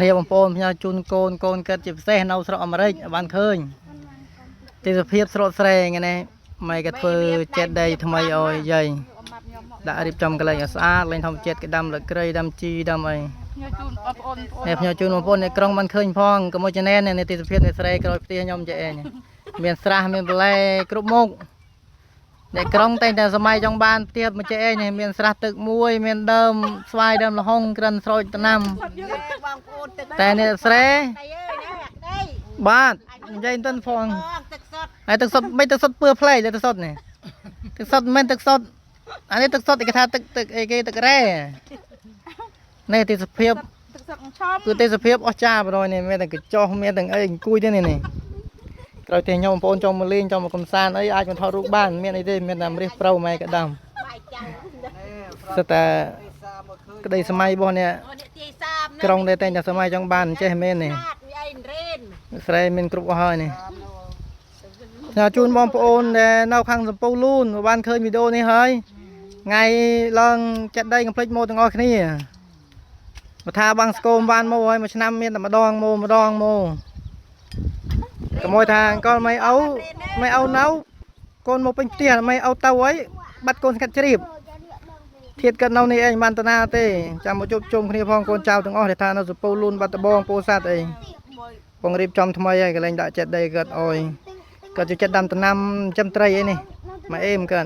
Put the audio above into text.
នេះបងប្អូនខ្ញុំជូនកូនកូនកើតជាពិសេសនៅស្រុកអាមេរិកបានឃើញទេសភាពស្រត់ស្រែងនេះម៉ែក៏ធ្វើចេតដីថ្មីអើយយាយដាក់រៀបចំកន្លែងឲ្យស្អាតលេងធម្មជាតិគេដាំលក្រីដាំជីដាំអីនេះខ្ញុំជូនបងប្អូននៅក្រុងបានឃើញផងក៏មួយចំណែននេះទេសភាពនេះស្រែក្រោយផ្ទះខ្ញុំចេះឯងមានស្រះមានបន្លែគ្រប់មុខអ្នកក្រុងតែងតែសម័យចង់បានផ្ទះមកចេះឯងមានស្រះទឹកមួយមានដើមស្វាយដើមល្ហុងក្រិនស្រូចដំណាំតែនេះស្រែបាទនិយាយទៅផងហើយទឹកសុទ្ធមិនទឹកសុទ្ធពឿផ្លែទឹកសុទ្ធនេះទឹកសុទ្ធមិនទឹកសុទ្ធអានេះទឹកសុទ្ធគេថាទឹកអីគេទឹករ៉ែនេះទេសភាពគឺទេសភាពអស្ចារ្យបងប្អូននេះមានតែកញ្ចុះមានទាំងអីអង្គុយទេនេះក្រោយទេខ្ញុំបងប្អូនចង់មកលេងចង់មកកំសាន្តអីអាចមកថតរូបបានមានអីទេមានតែម្រះប្រូម៉ែក៏ដាំសិតតែក្តីសម័យរបស់នេះក្រុងតែតែសម័យចង់បានចេះមែននេះស្រែមានគ្រប់អស់ហើយនេះខ្ញុំជូនបងប្អូនដែលនៅខាងសំពៅលូនបានឃើញវីដេអូនេះហើយថ្ងៃឡើងចាត់ដីកំភ្លេចមកទាំងអស់គ្នាបើថាបាំងស្គមបានមកហើយមួយឆ្នាំមានតែម្ដងមកកុំឲ្យថាអង្គមិនអោនៅកូនមកពេញផ្ទះមិនអោទៅហើយបាត់កូនស្កាត់ជ្រាបធៀបកើតនៅនេះឯងបានតាណាទេចាំមកជួបជុំគ្នាផងកូនចៅទាំងអស់ដែលថានៅសំពៅលូនបាត់ដបងពោធិ៍សាត់អីបងរៀបចំថ្មីហើយកន្លែងដាក់ចិត្តដីកើតអុយគាត់ជួយចិត្តដាំដំណាំចិញ្ចឹមត្រីអីនេះមកអេមកើត